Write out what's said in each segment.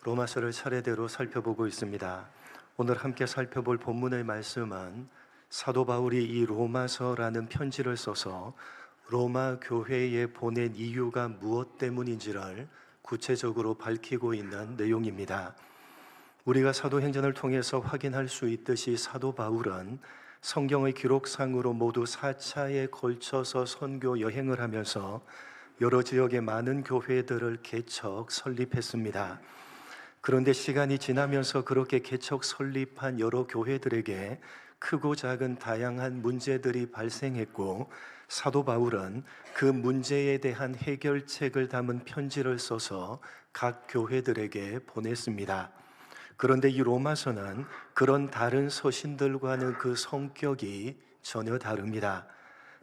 로마서를 차례대로 살펴보고 있습니다. 오늘 함께 살펴볼 본문의 말씀은 사도 바울이 이 로마서라는 편지를 써서 로마 교회에 보낸 이유가 무엇 때문인지를 구체적으로 밝히고 있는 내용입니다. 우리가 사도행전을 통해서 확인할 수 있듯이 사도 바울은 성경의 기록상으로 모두 4차에 걸쳐서 선교 여행을 하면서 여러 지역의 많은 교회들을 개척 설립했습니다. 그런데 시간이 지나면서 그렇게 개척 설립한 여러 교회들에게 크고 작은 다양한 문제들이 발생했고, 사도 바울은 그 문제에 대한 해결책을 담은 편지를 써서 각 교회들에게 보냈습니다. 그런데 이 로마서는 그런 다른 서신들과는 그 성격이 전혀 다릅니다.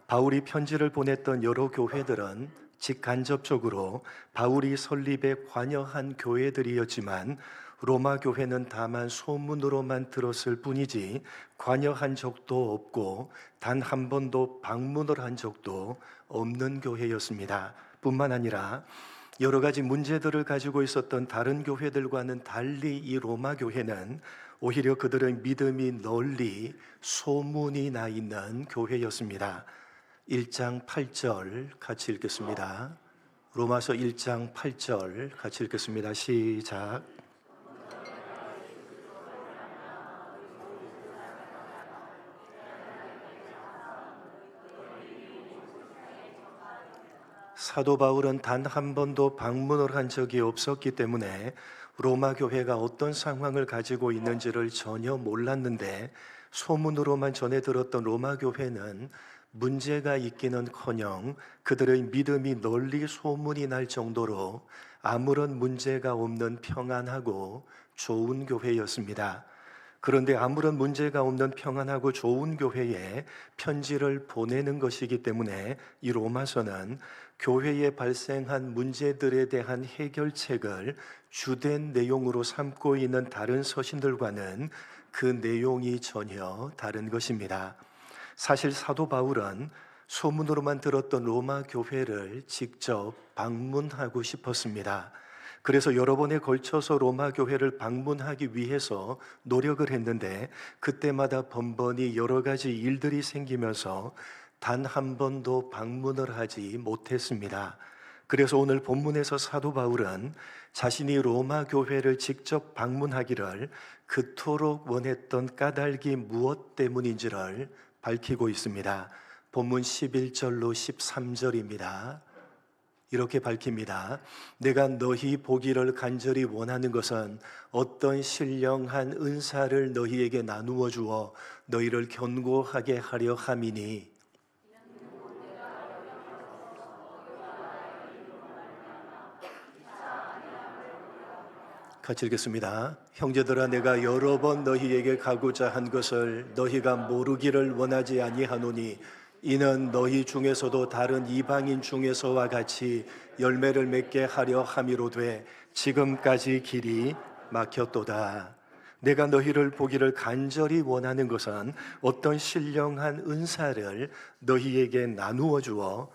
바울이 편지를 보냈던 여러 교회들은 직간접적으로 바울이 설립에 관여한 교회들이었지만, 로마 교회는 다만 소문으로만 들었을 뿐이지 관여한 적도 없고 단 한 번도 방문을 한 적도 없는 교회였습니다. 뿐만 아니라 여러 가지 문제들을 가지고 있었던 다른 교회들과는 달리 이 로마 교회는 오히려 그들의 믿음이 널리 소문이 나 있는 교회였습니다. 1장 8절 같이 읽겠습니다. 로마서 1장 8절 같이 읽겠습니다. 시작. 사도 바울은 단 한 번도 방문을 한 적이 없었기 때문에 로마 교회가 어떤 상황을 가지고 있는지를 전혀 몰랐는데, 소문으로만 전해 들었던 로마 교회는 문제가 있기는커녕 그들의 믿음이 널리 소문이 날 정도로 아무런 문제가 없는 평안하고 좋은 교회였습니다. 그런데 아무런 문제가 없는 평안하고 좋은 교회에 편지를 보내는 것이기 때문에 이 로마서는 교회에 발생한 문제들에 대한 해결책을 주된 내용으로 삼고 있는 다른 서신들과는 그 내용이 전혀 다른 것입니다. 사실 사도 바울은 소문으로만 들었던 로마 교회를 직접 방문하고 싶었습니다. 그래서 여러 번에 걸쳐서 로마 교회를 방문하기 위해서 노력을 했는데, 그때마다 번번이 여러 가지 일들이 생기면서 단 한 번도 방문을 하지 못했습니다. 그래서 오늘 본문에서 사도 바울은 자신이 로마 교회를 직접 방문하기를 그토록 원했던 까닭이 무엇 때문인지를 밝히고 있습니다. 본문 11절로 13절입니다. 이렇게 밝힙니다. 내가 너희 보기를 간절히 원하는 것은 어떤 신령한 은사를 너희에게 나누어 주어 너희를 견고하게 하려 함이니, 같이 읽겠습니다. 형제들아, 내가 여러 번 너희에게 가고자 한 것을 너희가 모르기를 원하지 아니하노니, 이는 너희 중에서도 다른 이방인 중에서와 같이 열매를 맺게 하려 함이로되 지금까지 길이 막혔도다. 내가 너희를 보기를 간절히 원하는 것은 어떤 신령한 은사를 너희에게 나누어 주어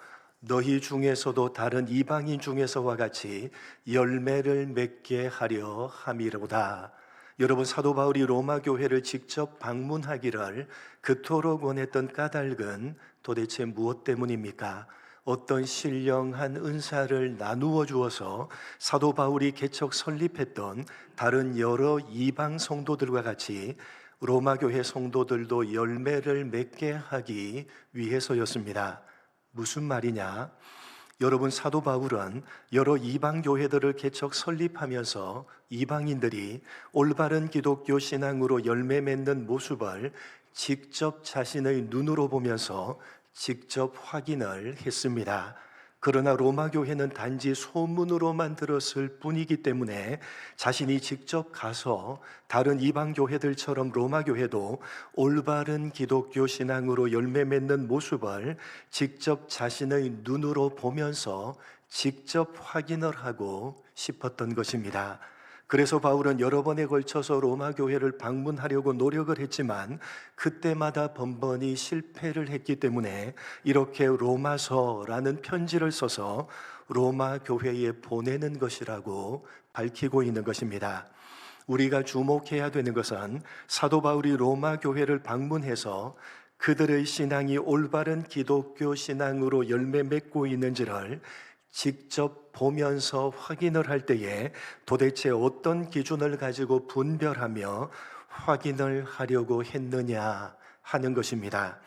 너희 중에서도 다른 이방인 중에서와 같이 열매를 맺게 하려 함이로다. 여러분, 사도 바울이 로마 교회를 직접 방문하기를 그토록 원했던 까닭은 도대체 무엇 때문입니까? 어떤 신령한 은사를 나누어 주어서 사도 바울이 개척 설립했던 다른 여러 이방 성도들과 같이 로마 교회 성도들도 열매를 맺게 하기 위해서였습니다. 무슨 말이냐? 여러분, 사도 바울은 여러 이방 교회들을 개척 설립하면서 이방인들이 올바른 기독교 신앙으로 열매 맺는 모습을 직접 자신의 눈으로 보면서 직접 확인을 했습니다. 그러나 로마 교회는 단지 소문으로만 들었을 뿐이기 때문에 자신이 직접 가서 다른 이방 교회들처럼 로마 교회도 올바른 기독교 신앙으로 열매 맺는 모습을 직접 자신의 눈으로 보면서 직접 확인을 하고 싶었던 것입니다. 그래서 바울은 여러 번에 걸쳐서 로마 교회를 방문하려고 노력을 했지만 그때마다 번번이 실패를 했기 때문에 이렇게 로마서라는 편지를 써서 로마 교회에 보내는 것이라고 밝히고 있는 것입니다. 우리가 주목해야 되는 것은 사도 바울이 로마 교회를 방문해서 그들의 신앙이 올바른 기독교 신앙으로 열매 맺고 있는지를 직접 보면서 확인을 할 때에 도대체 어떤 기준을 가지고 분별하며 확인을 하려고 했느냐 하는 것입니다.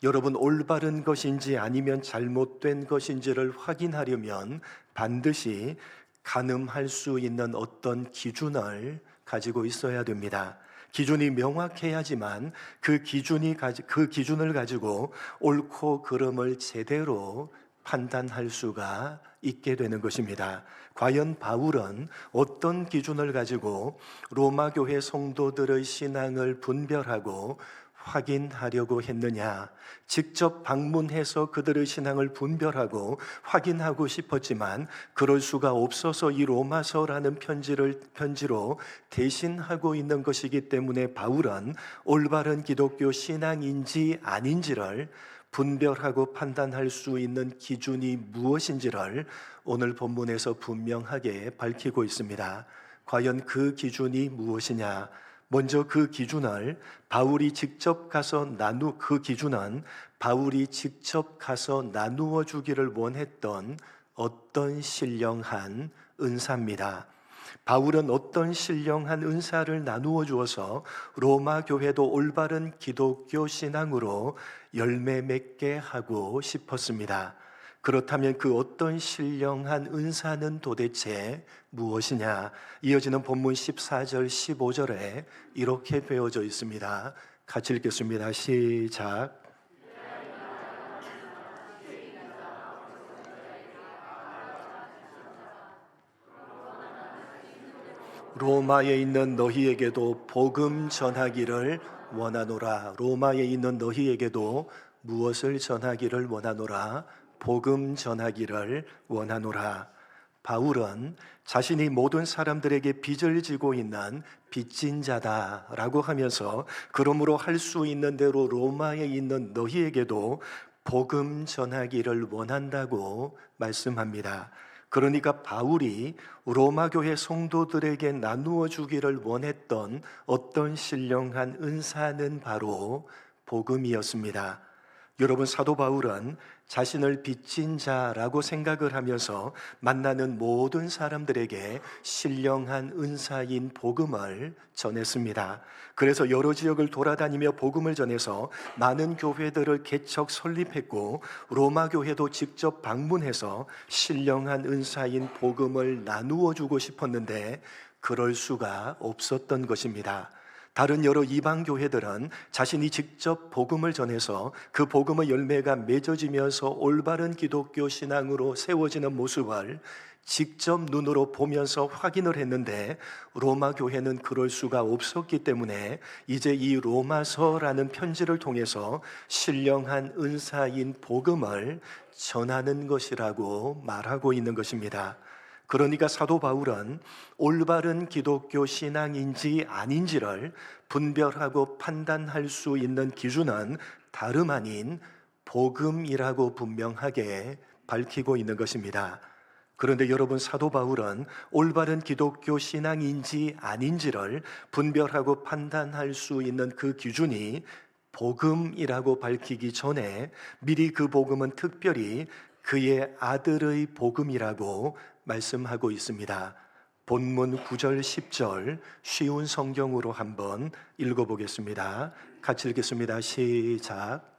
여러분, 올바른 것인지 아니면 잘못된 것인지를 확인하려면 반드시 가늠할 수 있는 어떤 기준을 가지고 있어야 됩니다. 기준이 명확해야지만 그 기준을 가지고 옳고 그름을 제대로 판단할 수가 있게 되는 것입니다. 과연 바울은 어떤 기준을 가지고 로마 교회 성도들의 신앙을 분별하고 확인하려고 했느냐? 직접 방문해서 그들의 신앙을 분별하고 확인하고 싶었지만 그럴 수가 없어서 이 로마서라는 편지로 대신하고 있는 것이기 때문에 바울은 올바른 기독교 신앙인지 아닌지를 분별하고 판단할 수 있는 기준이 무엇인지를 오늘 본문에서 분명하게 밝히고 있습니다. 과연 그 기준이 무엇이냐? 먼저 그 기준은 바울이 직접 가서 나누어 주기를 원했던 어떤 신령한 은사입니다. 바울은 어떤 신령한 은사를 나누어 주어서 로마 교회도 올바른 기독교 신앙으로 열매 맺게 하고 싶었습니다. 그렇다면 그 어떤 신령한 은사는 도대체 무엇이냐? 이어지는 본문 14절 15절에 이렇게 되어져 있습니다. 같이 읽겠습니다. 시작. 로마에 있는 너희에게도 복음 전하기를 원하노라. 로마에 있는 너희에게도 무엇을 전하기를 원하노라? 복음 전하기를 원하노라. 바울은 자신이 모든 사람들에게 빚을 지고 있는 빚진 자다라고 하면서 그러므로 할 수 있는 대로 로마에 있는 너희에게도 복음 전하기를 원한다고 말씀합니다. 그러니까 바울이 로마 교회 성도들에게 나누어 주기를 원했던 어떤 신령한 은사는 바로 복음이었습니다. 여러분, 사도 바울은 자신을 빚진 자라고 생각을 하면서 만나는 모든 사람들에게 신령한 은사인 복음을 전했습니다. 그래서 여러 지역을 돌아다니며 복음을 전해서 많은 교회들을 개척 설립했고 로마 교회도 직접 방문해서 신령한 은사인 복음을 나누어 주고 싶었는데 그럴 수가 없었던 것입니다. 다른 여러 이방 교회들은 자신이 직접 복음을 전해서 그 복음의 열매가 맺어지면서 올바른 기독교 신앙으로 세워지는 모습을 직접 눈으로 보면서 확인을 했는데 로마 교회는 그럴 수가 없었기 때문에 이제 이 로마서라는 편지를 통해서 신령한 은사인 복음을 전하는 것이라고 말하고 있는 것입니다. 그러니까 사도 바울은 올바른 기독교 신앙인지 아닌지를 분별하고 판단할 수 있는 기준은 다름 아닌 복음이라고 분명하게 밝히고 있는 것입니다. 그런데 여러분, 사도 바울은 올바른 기독교 신앙인지 아닌지를 분별하고 판단할 수 있는 그 기준이 복음이라고 밝히기 전에 미리 그 복음은 특별히 그의 아들의 복음이라고 말씀하고 있습니다. 본문 9절 10절 쉬운 성경으로 한번 읽어보겠습니다. 같이 읽겠습니다. 시작.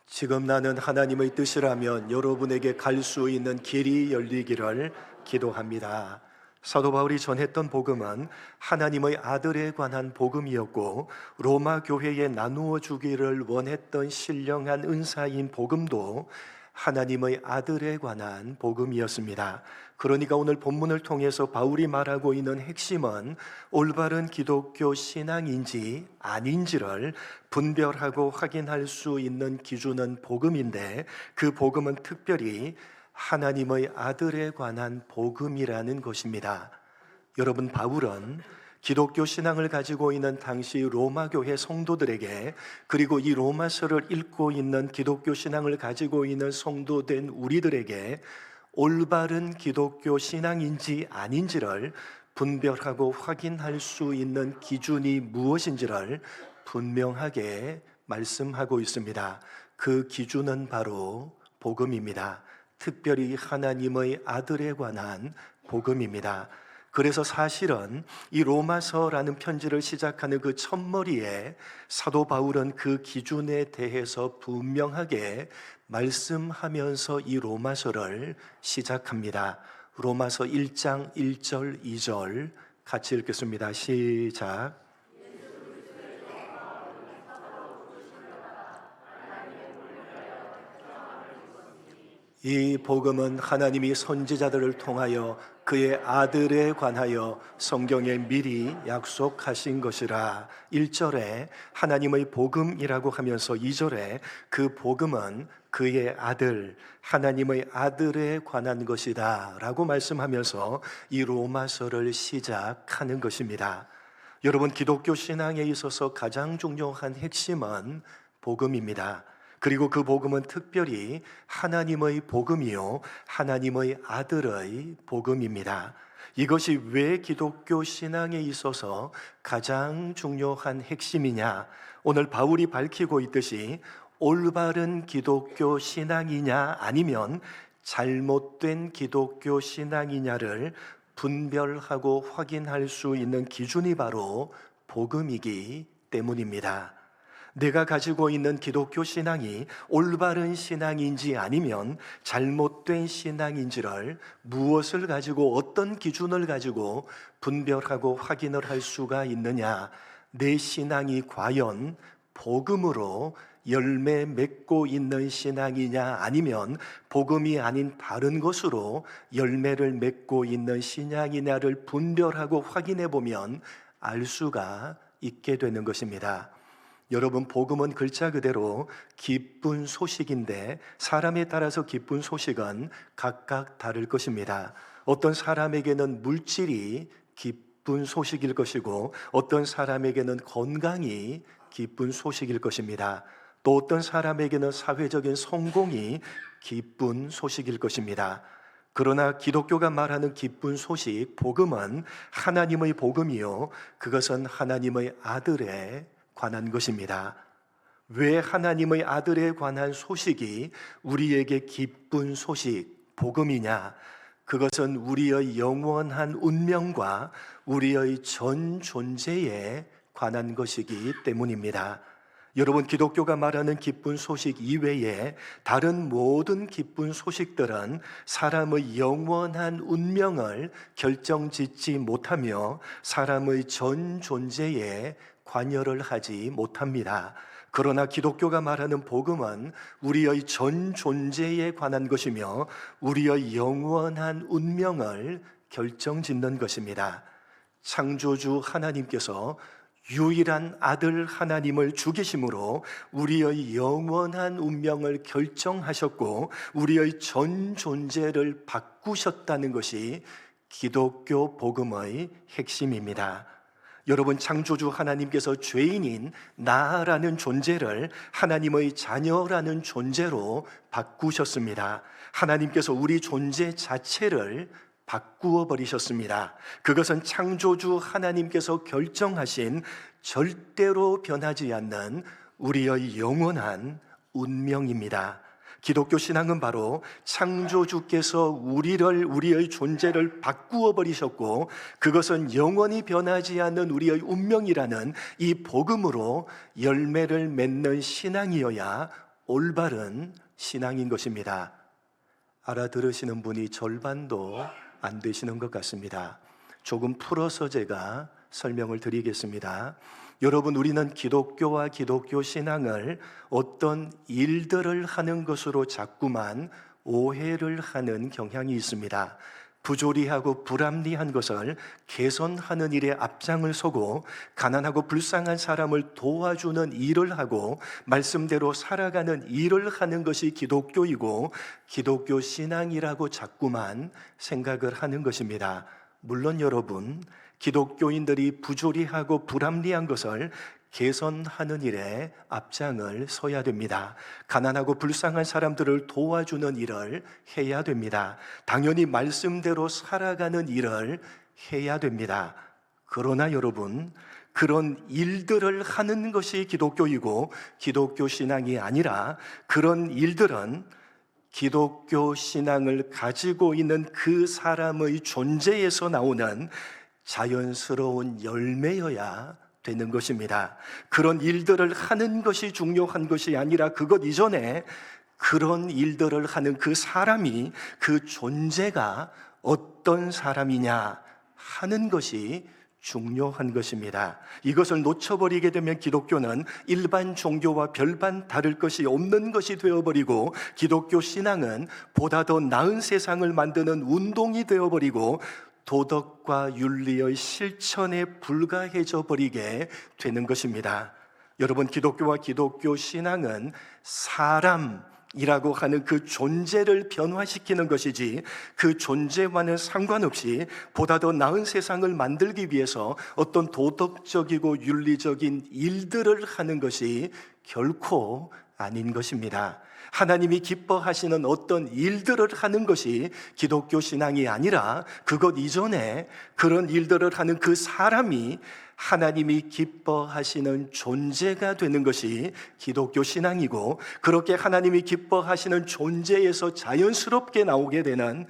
지금 나는 하나님의 뜻이라면 여러분에게 갈 수 있는 길이 열리기를 기도합니다. 사도 바울이 전했던 복음은 하나님의 아들에 관한 복음이었고 로마 교회에 나누어 주기를 원했던 신령한 은사인 복음도 하나님의 아들에 관한 복음이었습니다. 그러니까 오늘 본문을 통해서 바울이 말하고 있는 핵심은 올바른 기독교 신앙인지 아닌지를 분별하고 확인할 수 있는 기준은 복음인데 그 복음은 특별히 하나님의 아들에 관한 복음이라는 것입니다. 여러분, 바울은 기독교 신앙을 가지고 있는 당시 로마 교회 성도들에게, 그리고 이 로마서를 읽고 있는 기독교 신앙을 가지고 있는 성도된 우리들에게 올바른 기독교 신앙인지 아닌지를 분별하고 확인할 수 있는 기준이 무엇인지를 분명하게 말씀하고 있습니다. 그 기준은 바로 복음입니다. 특별히 하나님의 아들에 관한 복음입니다. 그래서 사실은 이 로마서라는 편지를 시작하는 그 첫머리에 사도 바울은 그 기준에 대해서 분명하게 말씀하면서 이 로마서를 시작합니다. 로마서 1장 1절 2절 같이 읽겠습니다. 시작. 이 복음은 하나님이 선지자들을 통하여 그의 아들에 관하여 성경에 미리 약속하신 것이라. 1절에 하나님의 복음이라고 하면서 2절에 그 복음은 그의 아들, 하나님의 아들에 관한 것이다 라고 말씀하면서 이 로마서를 시작하는 것입니다. 여러분, 기독교 신앙에 있어서 가장 중요한 핵심은 복음입니다. 그리고 그 복음은 특별히 하나님의 복음이요, 하나님의 아들의 복음입니다. 이것이 왜 기독교 신앙에 있어서 가장 중요한 핵심이냐? 오늘 바울이 밝히고 있듯이 올바른 기독교 신앙이냐 아니면 잘못된 기독교 신앙이냐를 분별하고 확인할 수 있는 기준이 바로 복음이기 때문입니다. 내가 가지고 있는 기독교 신앙이 올바른 신앙인지 아니면 잘못된 신앙인지를 무엇을 가지고, 어떤 기준을 가지고 분별하고 확인을 할 수가 있느냐? 내 신앙이 과연 복음으로 열매 맺고 있는 신앙이냐 아니면 복음이 아닌 다른 것으로 열매를 맺고 있는 신앙이냐를 분별하고 확인해 보면 알 수가 있게 되는 것입니다. 여러분, 복음은 글자 그대로 기쁜 소식인데 사람에 따라서 기쁜 소식은 각각 다를 것입니다. 어떤 사람에게는 물질이 기쁜 소식일 것이고 어떤 사람에게는 건강이 기쁜 소식일 것입니다. 또 어떤 사람에게는 사회적인 성공이 기쁜 소식일 것입니다. 그러나 기독교가 말하는 기쁜 소식, 복음은 하나님의 복음이요, 그것은 하나님의 아들에 관한 것입니다. 왜 하나님의 아들에 관한 소식이 우리에게 기쁜 소식, 복음이냐? 그것은 우리의 영원한 운명과 우리의 전 존재에 관한 것이기 때문입니다. 여러분, 기독교가 말하는 기쁜 소식 이외에 다른 모든 기쁜 소식들은 사람의 영원한 운명을 결정짓지 못하며 사람의 전 존재에 관여를 하지 못합니다. 그러나 기독교가 말하는 복음은 우리의 전 존재에 관한 것이며 우리의 영원한 운명을 결정짓는 것입니다. 창조주 하나님께서 유일한 아들 하나님을 죽이심으로 우리의 영원한 운명을 결정하셨고 우리의 전 존재를 바꾸셨다는 것이 기독교 복음의 핵심입니다. 여러분, 창조주 하나님께서 죄인인 나라는 존재를 하나님의 자녀라는 존재로 바꾸셨습니다. 하나님께서 우리 존재 자체를 바꾸어 버리셨습니다. 그것은 창조주 하나님께서 결정하신 절대로 변하지 않는 우리의 영원한 운명입니다. 기독교 신앙은 바로 창조주께서 우리의 존재를 바꾸어 버리셨고 그것은 영원히 변하지 않는 우리의 운명이라는 이 복음으로 열매를 맺는 신앙이어야 올바른 신앙인 것입니다. 알아들으시는 분이 절반도 안 되시는 것 같습니다. 조금 풀어서 제가 설명을 드리겠습니다. 여러분, 우리는 기독교와 기독교 신앙을 어떤 일들을 하는 것으로 자꾸만 오해를 하는 경향이 있습니다. 부조리하고 불합리한 것을 개선하는 일에 앞장을 서고 가난하고 불쌍한 사람을 도와주는 일을 하고 말씀대로 살아가는 일을 하는 것이 기독교이고 기독교 신앙이라고 자꾸만 생각을 하는 것입니다. 물론 여러분, 기독교인들이 부조리하고 불합리한 것을 개선하는 일에 앞장을 서야 됩니다. 가난하고 불쌍한 사람들을 도와주는 일을 해야 됩니다. 당연히 말씀대로 살아가는 일을 해야 됩니다. 그러나 여러분, 그런 일들을 하는 것이 기독교이고 기독교 신앙이 아니라, 그런 일들은 기독교 신앙을 가지고 있는 그 사람의 존재에서 나오는 자연스러운 열매여야 되는 것입니다. 그런 일들을 하는 것이 중요한 것이 아니라, 그것 이전에 그런 일들을 하는 그 사람이, 그 존재가 어떤 사람이냐 하는 것이 중요한 것입니다. 이것을 놓쳐버리게 되면 기독교는 일반 종교와 별반 다를 것이 없는 것이 되어버리고, 기독교 신앙은 보다 더 나은 세상을 만드는 운동이 되어버리고, 도덕과 윤리의 실천에 불과해져 버리게 되는 것입니다. 여러분, 기독교와 기독교 신앙은 사람이라고 하는 그 존재를 변화시키는 것이지, 그 존재와는 상관없이 보다 더 나은 세상을 만들기 위해서 어떤 도덕적이고 윤리적인 일들을 하는 것이 결코 아닌 것입니다. 하나님이 기뻐하시는 어떤 일들을 하는 것이 기독교 신앙이 아니라, 그것 이전에 그런 일들을 하는 그 사람이 하나님이 기뻐하시는 존재가 되는 것이 기독교 신앙이고, 그렇게 하나님이 기뻐하시는 존재에서 자연스럽게 나오게 되는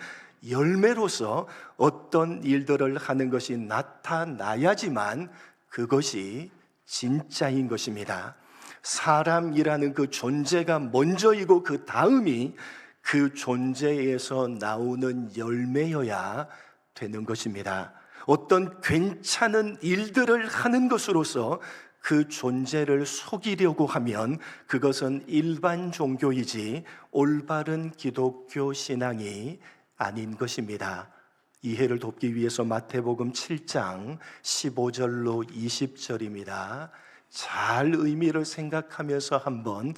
열매로서 어떤 일들을 하는 것이 나타나야지만 그것이 진짜인 것입니다. 사람이라는 그 존재가 먼저이고, 그 다음이 그 존재에서 나오는 열매여야 되는 것입니다. 어떤 괜찮은 일들을 하는 것으로서 그 존재를 속이려고 하면 그것은 일반 종교이지 올바른 기독교 신앙이 아닌 것입니다. 이해를 돕기 위해서 마태복음 7장 15절로 20절입니다. 잘 의미를 생각하면서 한번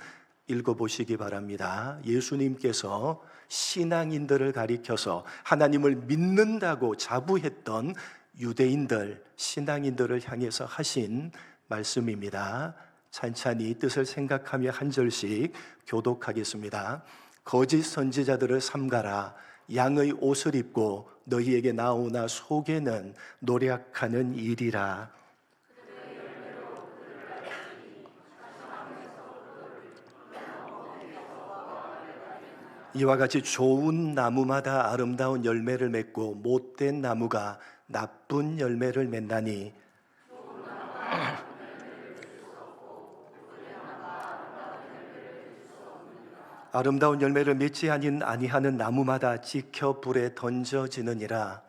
읽어보시기 바랍니다. 예수님께서 신앙인들을 가리켜서 하나님을 믿는다고 자부했던 유대인들, 신앙인들을 향해서 하신 말씀입니다. 찬찬히 뜻을 생각하며 한 절씩 교독하겠습니다. 거짓 선지자들을 삼가라. 양의 옷을 입고 너희에게 나오나 속에는 노략하는 일이라. 이와 같이 좋은 나무마다 아름다운 열매를 맺고 못된 나무가 나쁜 열매를 맺나니, 아름다운 열매를 맺지 아니하는 나무마다 지켜 불에 던져지느니라.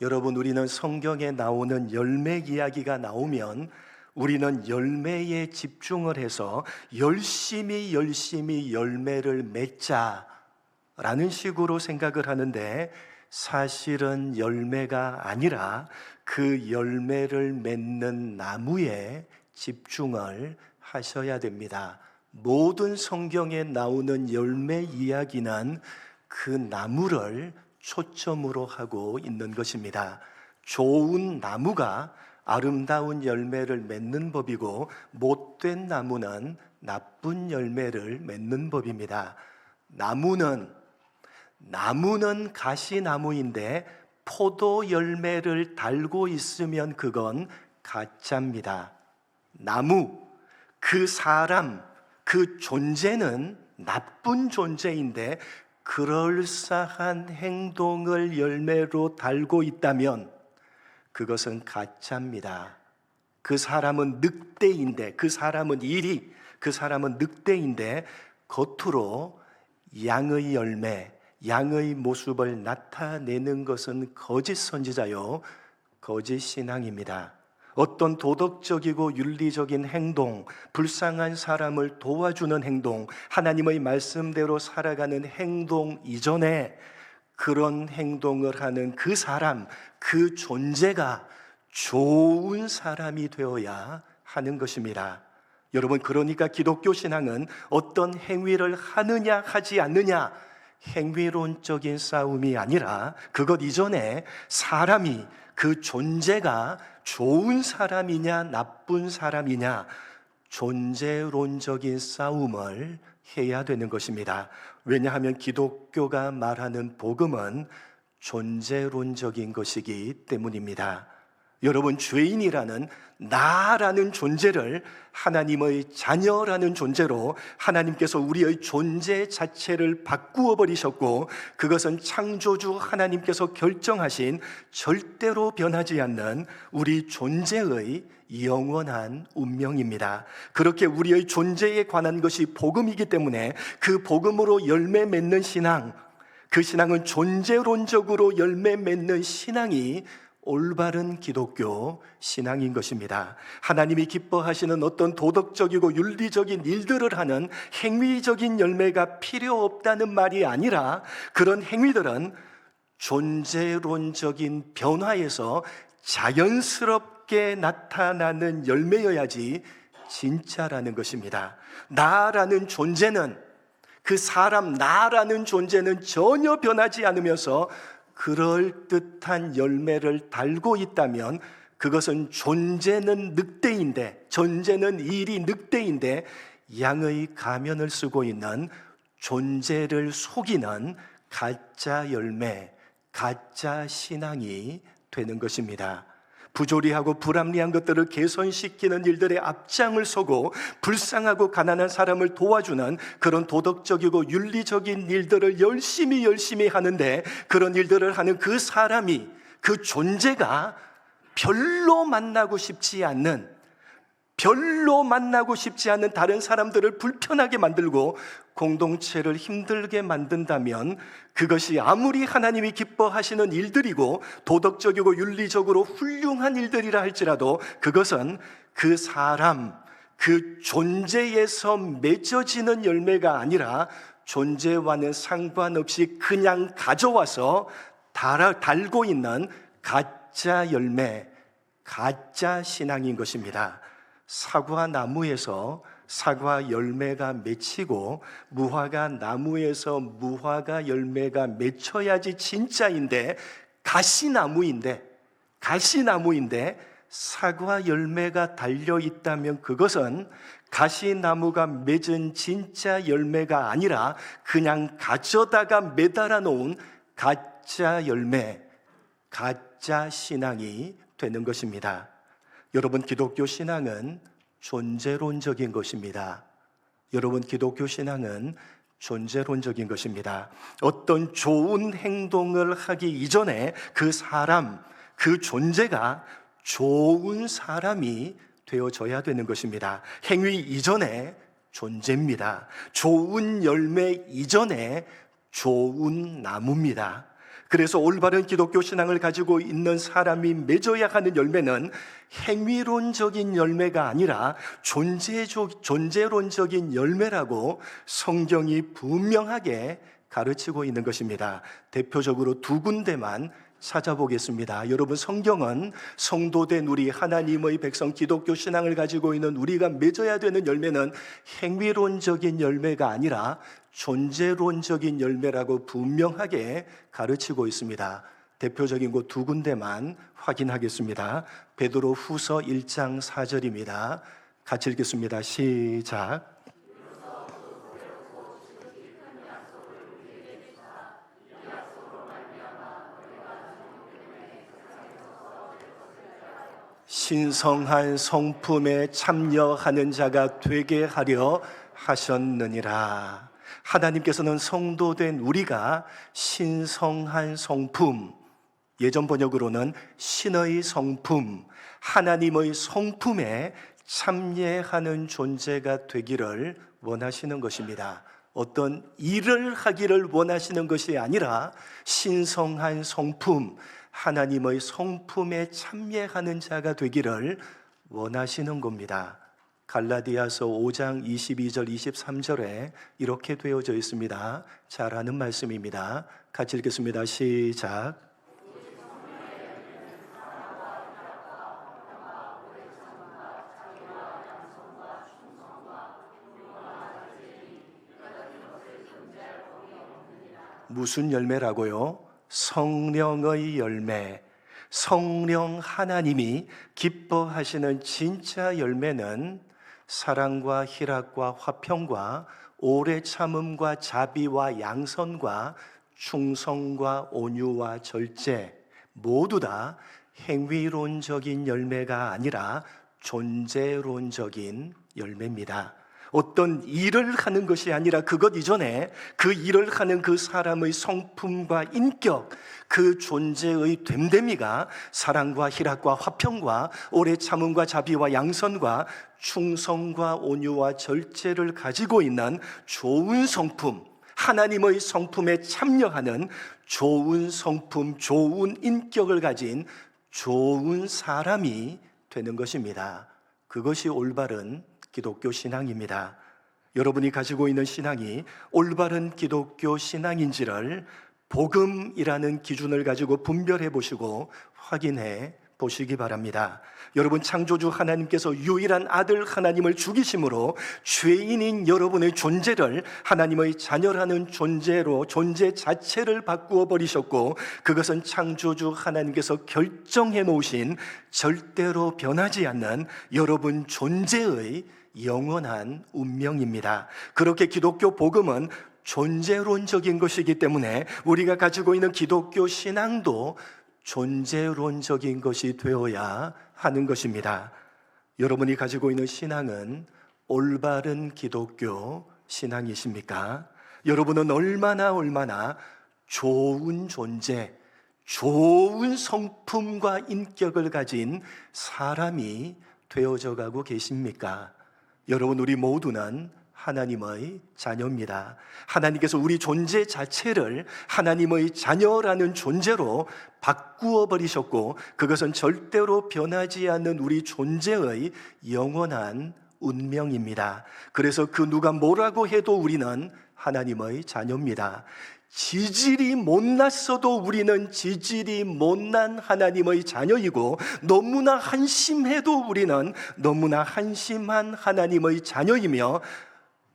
여러분, 우리는 성경에 나오는 열매 이야기가 나오면 우리는 열매에 집중을 해서 열심히 열매를 맺자라는 식으로 생각을 하는데, 사실은 열매가 아니라 그 열매를 맺는 나무에 집중을 하셔야 됩니다. 모든 성경에 나오는 열매 이야기는 그 나무를 초점으로 하고 있는 것입니다. 좋은 나무가 아름다운 열매를 맺는 법이고, 못된 나무는 나쁜 열매를 맺는 법입니다. 나무는 가시나무인데 포도 열매를 달고 있으면 그건 가짜입니다. 나무, 그 사람, 그 존재는 나쁜 존재인데 그럴싸한 행동을 열매로 달고 있다면 그것은 가짜입니다. 그 사람은 늑대인데, 그 사람은 늑대인데 겉으로 양의 열매, 양의 모습을 나타내는 것은 거짓 선지자요, 거짓 신앙입니다. 어떤 도덕적이고 윤리적인 행동, 불쌍한 사람을 도와주는 행동, 하나님의 말씀대로 살아가는 행동 이전에 그런 행동을 하는 그 사람, 그 존재가 좋은 사람이 되어야 하는 것입니다. 여러분, 그러니까 기독교 신앙은 어떤 행위를 하느냐 하지 않느냐, 행위론적인 싸움이 아니라 그것 이전에 사람이, 그 존재가 좋은 사람이냐 나쁜 사람이냐 존재론적인 싸움을 해야 되는 것입니다. 왜냐하면 기독교가 말하는 복음은 존재론적인 것이기 때문입니다. 여러분, 죄인이라는 나라는 존재를 하나님의 자녀라는 존재로 하나님께서 우리의 존재 자체를 바꾸어 버리셨고, 그것은 창조주 하나님께서 결정하신 절대로 변하지 않는 우리 존재의 영원한 운명입니다. 그렇게 우리의 존재에 관한 것이 복음이기 때문에 그 복음으로 열매 맺는 신앙, 그 신앙은 존재론적으로 열매 맺는 신앙이 올바른 기독교 신앙인 것입니다. 하나님이 기뻐하시는 어떤 도덕적이고 윤리적인 일들을 하는 행위적인 열매가 필요 없다는 말이 아니라, 그런 행위들은 존재론적인 변화에서 자연스럽게 나타나는 열매여야지 진짜라는 것입니다. 나라는 존재는, 그 사람 나라는 존재는 전혀 변하지 않으면서 그럴듯한 열매를 달고 있다면 그것은 존재는 늑대인데, 존재는 일이 늑대인데 양의 가면을 쓰고 있는 존재를 속이는 가짜 열매, 가짜 신앙이 되는 것입니다. 부조리하고 불합리한 것들을 개선시키는 일들에 앞장을 서고 불쌍하고 가난한 사람을 도와주는 그런 도덕적이고 윤리적인 일들을 열심히 하는데, 그런 일들을 하는 그 사람이, 그 존재가 별로 만나고 싶지 않는 다른 사람들을 불편하게 만들고 공동체를 힘들게 만든다면, 그것이 아무리 하나님이 기뻐하시는 일들이고 도덕적이고 윤리적으로 훌륭한 일들이라 할지라도 그것은 그 사람, 그 존재에서 맺어지는 열매가 아니라 존재와는 상관없이 그냥 가져와서 달고 있는 가짜 열매, 가짜 신앙인 것입니다. 사과 나무에서 사과 열매가 맺히고 무화과 나무에서 무화과 열매가 맺혀야지 진짜인데, 가시나무인데 사과 열매가 달려 있다면 그것은 가시나무가 맺은 진짜 열매가 아니라 그냥 가져다가 매달아 놓은 가짜 열매, 가짜 신앙이 되는 것입니다. 여러분, 기독교 신앙은 존재론적인 것입니다. 여러분, 기독교 신앙은 존재론적인 것입니다. 어떤 좋은 행동을 하기 이전에 그 사람, 그 존재가 좋은 사람이 되어져야 되는 것입니다. 행위 이전에 존재입니다. 좋은 열매 이전에 좋은 나무입니다. 그래서 올바른 기독교 신앙을 가지고 있는 사람이 맺어야 하는 열매는 행위론적인 열매가 아니라 존재론적인 열매라고 성경이 분명하게 가르치고 있는 것입니다. 대표적으로 두 군데만 찾아보겠습니다. 여러분, 성경은 성도된 우리 하나님의 백성 기독교 신앙을 가지고 있는 우리가 맺어야 되는 열매는 행위론적인 열매가 아니라 존재론적인 열매라고 분명하게 가르치고 있습니다. 대표적인 곳 두 군데만 확인하겠습니다. 베드로 후서 1장 4절입니다. 같이 읽겠습니다. 시작. 신성한 성품에 참여하는 자가 되게 하려 하셨느니라. 하나님께서는 성도된 우리가 신성한 성품, 예전 번역으로는 신의 성품, 하나님의 성품에 참여하는 존재가 되기를 원하시는 것입니다. 어떤 일을 하기를 원하시는 것이 아니라 신성한 성품, 하나님의 성품에 참여하는 자가 되기를 원하시는 겁니다. 갈라디아서 5장 22절 23절에 이렇게 되어져 있습니다. 잘 아는 말씀입니다. 같이 읽겠습니다. 시작. 무슨 열매라고요? 성령의 열매. 성령 하나님이 기뻐하시는 진짜 열매는 사랑과 희락과 화평과 오래 참음과 자비와 양선과 충성과 온유와 절제, 모두 다 행위론적인 열매가 아니라 존재론적인 열매입니다. 어떤 일을 하는 것이 아니라 그것 이전에 그 일을 하는 그 사람의 성품과 인격, 그 존재의 됨됨이가 사랑과 희락과 화평과 오래 참음과 자비와 양선과 충성과 온유와 절제를 가지고 있는 좋은 성품, 하나님의 성품에 참여하는 좋은 성품, 좋은 인격을 가진 좋은 사람이 되는 것입니다. 그것이 올바른 기독교 신앙입니다. 여러분이 가지고 있는 신앙이 올바른 기독교 신앙인지를 복음이라는 기준을 가지고 분별해 보시고 확인해 보시기 바랍니다. 여러분, 창조주 하나님께서 유일한 아들 하나님을 죽이심으로 죄인인 여러분의 존재를 하나님의 자녀라는 존재로 존재 자체를 바꾸어 버리셨고, 그것은 창조주 하나님께서 결정해 놓으신 절대로 변하지 않는 여러분 존재의 영원한 운명입니다. 그렇게 기독교 복음은 존재론적인 것이기 때문에 우리가 가지고 있는 기독교 신앙도 존재론적인 것이 되어야 하는 것입니다. 여러분이 가지고 있는 신앙은 올바른 기독교 신앙이십니까? 여러분은 얼마나 좋은 존재, 좋은 성품과 인격을 가진 사람이 되어져 가고 계십니까? 여러분, 우리 모두는 하나님의 자녀입니다. 하나님께서 우리 존재 자체를 하나님의 자녀라는 존재로 바꾸어 버리셨고, 그것은 절대로 변하지 않는 우리 존재의 영원한 운명입니다. 그래서 그 누가 뭐라고 해도 우리는 하나님의 자녀입니다. 지질이 못났어도 우리는 지질이 못난 하나님의 자녀이고, 너무나 한심해도 우리는 너무나 한심한 하나님의 자녀이며,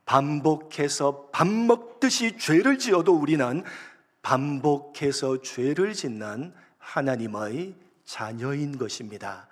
반복해서 밥 먹듯이 죄를 지어도 우리는 반복해서 죄를 짓는 하나님의 자녀인 것입니다.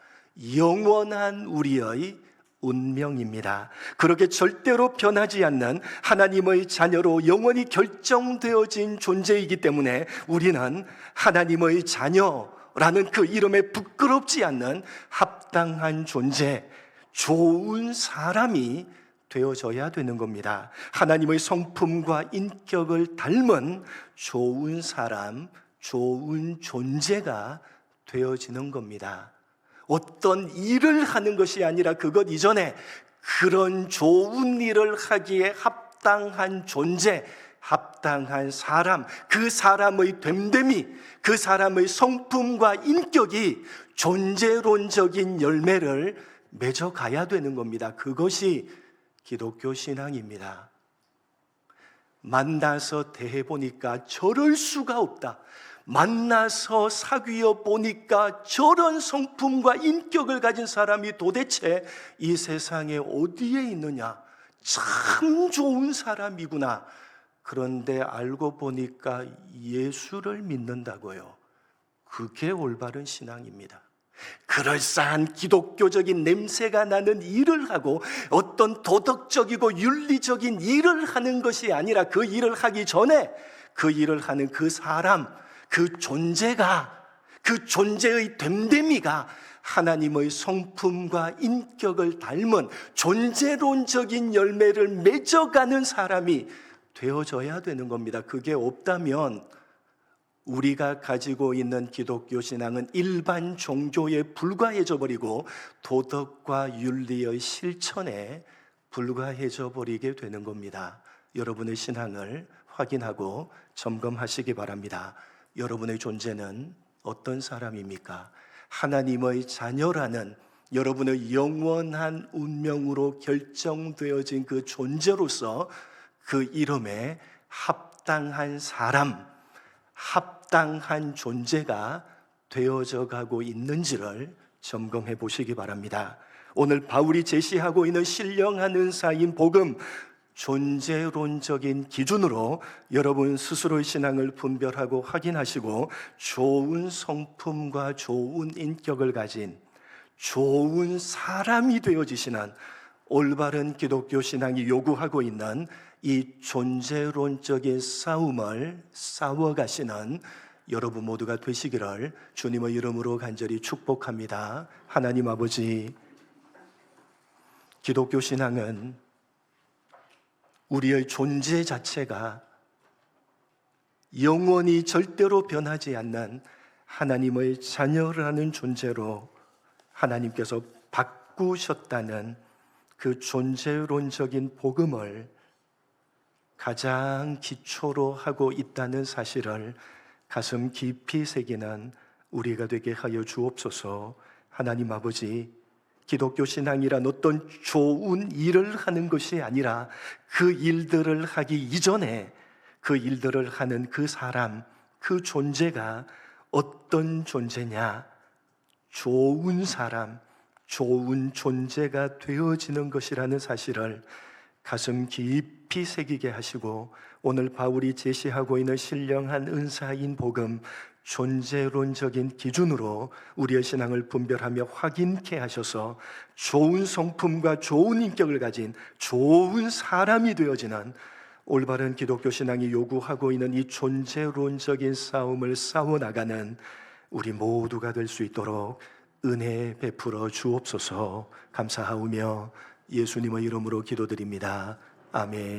영원한 우리의 운명입니다. 그렇게 절대로 변하지 않는 하나님의 자녀로 영원히 결정되어진 존재이기 때문에 우리는 하나님의 자녀라는 그 이름에 부끄럽지 않는 합당한 존재, 좋은 사람이 되어져야 되는 겁니다. 하나님의 성품과 인격을 닮은 좋은 사람, 좋은 존재가 되어지는 겁니다. 어떤 일을 하는 것이 아니라 그것 이전에 그런 좋은 일을 하기에 합당한 존재, 합당한 사람, 그 사람의 됨됨이, 그 사람의 성품과 인격이 존재론적인 열매를 맺어가야 되는 겁니다. 그것이 기독교 신앙입니다. 만나서 대해보니까 저럴 수가 없다. 만나서 사귀어 보니까 저런 성품과 인격을 가진 사람이 도대체 이 세상에 어디에 있느냐. 참 좋은 사람이구나. 그런데 알고 보니까 예수를 믿는다고요. 그게 올바른 신앙입니다. 그럴싸한 기독교적인 냄새가 나는 일을 하고 어떤 도덕적이고 윤리적인 일을 하는 것이 아니라 그 일을 하기 전에 그 일을 하는 그 사람, 그 존재가, 그 존재의 됨됨이가 하나님의 성품과 인격을 닮은 존재론적인 열매를 맺어가는 사람이 되어져야 되는 겁니다. 그게 없다면 우리가 가지고 있는 기독교 신앙은 일반 종교에 불과해져 버리고 도덕과 윤리의 실천에 불과해져 버리게 되는 겁니다. 여러분의 신앙을 확인하고 점검하시기 바랍니다. 여러분의 존재는 어떤 사람입니까? 하나님의 자녀라는 여러분의 영원한 운명으로 결정되어진 그 존재로서 그 이름에 합당한 사람, 합당한 존재가 되어져 가고 있는지를 점검해 보시기 바랍니다. 오늘 바울이 제시하고 있는 신령한 은사인 복음, 존재론적인 기준으로 여러분 스스로의 신앙을 분별하고 확인하시고 좋은 성품과 좋은 인격을 가진 좋은 사람이 되어지시는 올바른 기독교 신앙이 요구하고 있는 이 존재론적인 싸움을 싸워가시는 여러분 모두가 되시기를 주님의 이름으로 간절히 축복합니다. 하나님 아버지, 기독교 신앙은 우리의 존재 자체가 영원히 절대로 변하지 않는 하나님의 자녀라는 존재로 하나님께서 바꾸셨다는 그 존재론적인 복음을 가장 기초로 하고 있다는 사실을 가슴 깊이 새기는 우리가 되게 하여 주옵소서. 하나님 아버지, 기독교 신앙이란 어떤 좋은 일을 하는 것이 아니라 그 일들을 하기 이전에 그 일들을 하는 그 사람, 그 존재가 어떤 존재냐? 좋은 사람, 좋은 존재가 되어지는 것이라는 사실을 가슴 깊이 새기게 하시고 오늘 바울이 제시하고 있는 신령한 은사인 복음, 존재론적인 기준으로 우리의 신앙을 분별하며 확인케 하셔서 좋은 성품과 좋은 인격을 가진 좋은 사람이 되어지는 올바른 기독교 신앙이 요구하고 있는 이 존재론적인 싸움을 싸워나가는 우리 모두가 될 수 있도록 은혜 베풀어 주옵소서. 감사하오며 예수님의 이름으로 기도드립니다. 아멘.